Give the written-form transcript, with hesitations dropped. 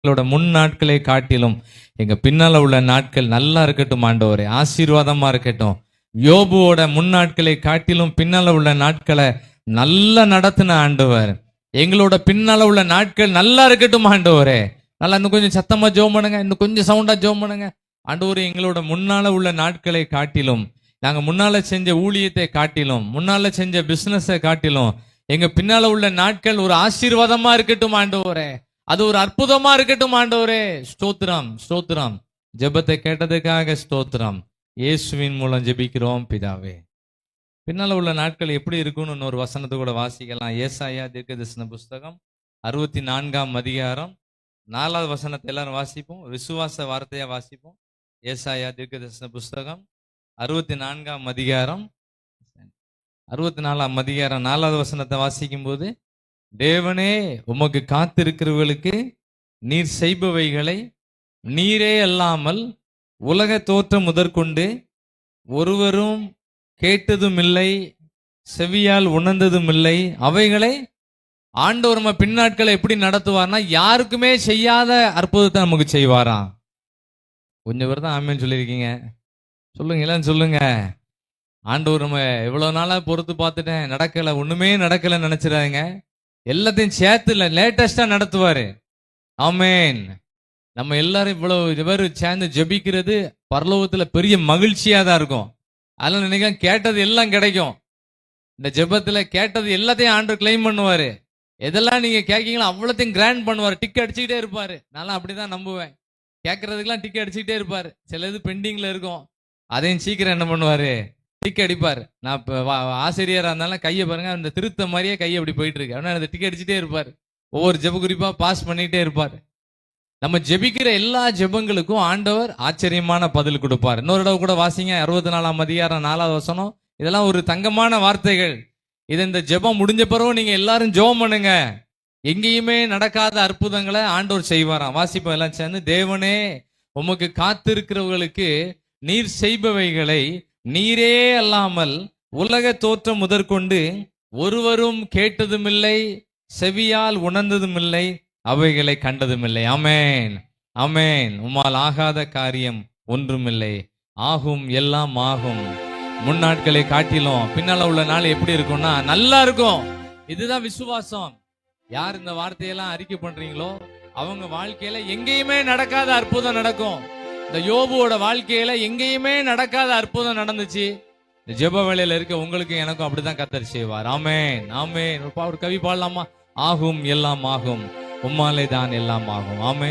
எங்களோட முன் நாட்களை காட்டிலும் எங்க பின்னால உள்ள நாட்கள் நல்லா இருக்கட்டும் ஆண்டவரே, ஆசீர்வாதமா இருக்கட்டும். யோபுவோட முன் நாட்களை காட்டிலும் பின்னால உள்ள நாட்களை நல்லா நடத்தின ஆண்டவர், எங்களோட பின்னால உள்ள நாட்கள் நல்லா இருக்கட்டும் ஆண்டவரே. நல்லா இன்னும் கொஞ்சம் சத்தமா ஜெபம் பண்ணுங்க, இன்னும் கொஞ்சம் சவுண்டா ஜெபம் பண்ணுங்க. ஆண்டவரே, எங்களோட முன்னால உள்ள நாட்களை காட்டிலும், நாங்க முன்னால செஞ்ச ஊழியத்தை காட்டிலும், முன்னால செஞ்ச பிசினஸை காட்டிலும் எங்க பின்னால உள்ள நாட்கள் ஒரு ஆசீர்வாதமா இருக்கட்டும் ஆண்டவரே. அது ஒரு அற்புதமா இருக்கட்டும் ஆண்டவரே. ஸ்தோத்திரம், ஸ்தோத்திரம். ஜெபத்தை கேட்டதுக்காக ஸ்தோத்திரம். இயேசுவின் மூலம் ஜெபிக்கிறோம் பிதாவே. பின்னால உள்ள நாட்கள் எப்படி இருக்கும்னு இன்னொரு வசனத்தை கூட வாசிக்கலாம். ஏசாயா தீர்க்கதரிசன புஸ்தகம் 64ஆம் அதிகாரம் 4வது வசனத்தை எல்லாரும் வாசிப்போம். விசுவாச வார்த்தையா வாசிப்போம். ஏசாயா தீர்க்கதரிசன புஸ்தகம் 64ஆம் அதிகாரம் 64ஆம் அதிகாரம் 4வது வசனத்தை வாசிக்கும் போது, தேவனே உமக்கு காத்திருக்கிறவர்களுக்கு நீர் செய்பவைகளை நீரே அல்லாமல் உலக தோற்றம் முதற்கொண்டு ஒருவரும் கேட்டதும் இல்லை, செவியால் உணர்ந்ததும் இல்லை. அவைகளை ஆண்டவர் நம்ம பின்னாட்களை எப்படி நடத்துவார்னா, யாருக்குமே செய்யாத அற்புதத்தை நமக்கு செய்வாராம். கொஞ்சம் பேர் தான் ஆமேன்னு சொல்லியிருக்கீங்க. சொல்லுங்க, எல்லாம் சொல்லுங்க. ஆண்டவர் நம்ம எவ்வளவு நாளா பொறுத்து பார்த்துட்டேன், நடக்கல, ஒண்ணுமே நடக்கல நினைச்சிடாதீங்க. எல்லாத்தையும் சேர்த்து லேட்டஸ்டா நடத்துவாரு. ஆமேன். நம்ம எல்லாரும் இவ்வளவு பேர் சேர்ந்து ஜெபிக்கிறது பரலோகத்துல பெரிய மகிழ்ச்சியா தான் இருக்கும். அதெல்லாம் நினைக்க கேட்டது எல்லாம் கிடைக்கும். இந்த ஜெபத்துல கேட்டது எல்லாத்தையும் ஆண்டவர் கிளைம் பண்ணுவாரு. எதெல்லாம் நீங்க கேட்கீங்களோ அவ்வளோத்தையும் கிராண்ட் பண்ணுவாரு. டிக் அடிச்சுக்கிட்டே இருப்பாரு. நான் அப்படிதான் நம்புவேன். கேட்கறதுக்கெல்லாம் டிக் அடிச்சுக்கிட்டே இருப்பாரு. சில இது பெண்டிங்ல இருக்கும், அதையும் சீக்கிரம் என்ன பண்ணுவாரு, டிக் அடிப்பாரு. நான் இப்போ ஆசிரியராக இருந்தாலும் கையை பாருங்க, அந்த திருத்த மாதிரியே கையை அப்படி போயிட்டு இருக்கு. அப்படின்னா அந்த டிக் அடிச்சுட்டே இருப்பாரு. ஒவ்வொரு ஜெப குறிப்பா பாஸ் பண்ணிட்டே இருப்பாரு. நம்ம ஜெபிக்கிற எல்லா ஜெபங்களுக்கும் ஆண்டவர் ஆச்சரியமான பதில் கொடுப்பார். இன்னொரு தடவை கூட வாசிங்க, 64ஆம் அதிகாரம் 4வது வசனம். இதெல்லாம் ஒரு தங்கமான வார்த்தைகள். இது இந்த ஜெபம் முடிஞ்ச பிறகு நீங்க எல்லாரும் ஜெபம் பண்ணுங்க. எங்கேயுமே நடக்காத அற்புதங்களை ஆண்டவர் செய்வாராம். வாசிப்போம் எல்லாம் சேர்ந்து. தேவனே உமக்கு காத்திருக்கிறவர்களுக்கு நீர் செய்பவைகளை நீரே அல்லாமல் உலக தோற்றம் முதற்கொண்டு ஒருவரும் கேட்டதும் இல்லை, செவியால் உணர்ந்ததும் இல்லை, அவைகளை கண்டதும் இல்லை. ஆமேன், ஆமேன். உம்மால் ஆகாத காரியம் ஒன்றுமில்லை. ஆகும், எல்லாம் ஆகும். முன்னாட்களை காட்டிலும் பின்னால உள்ள நாள் எப்படி இருக்கும்னா நல்லா இருக்கும். இதுதான் விசுவாசம். யார் இந்த வார்த்தையெல்லாம் அறிக்கை பண்றீங்களோ அவங்க வாழ்க்கையில எங்கேயுமே நடக்காத அற்புதம் நடக்கும். இந்த யோபுவோட வாழ்க்கையில எங்கேயுமே நடக்காத அற்புதம் நடந்துச்சு. இந்த ஜெப வேளையில இருக்க உங்களுக்கு எனக்கும் அப்படிதான் கர்த்தர் செய்வார். ஆமேன், ஆமேன். ஒரு கவி பாடலாமா? ஆகும், எல்லாம் ஆகும், உம்மாலே தான் எல்லாம் ஆகும். ஆமேன்.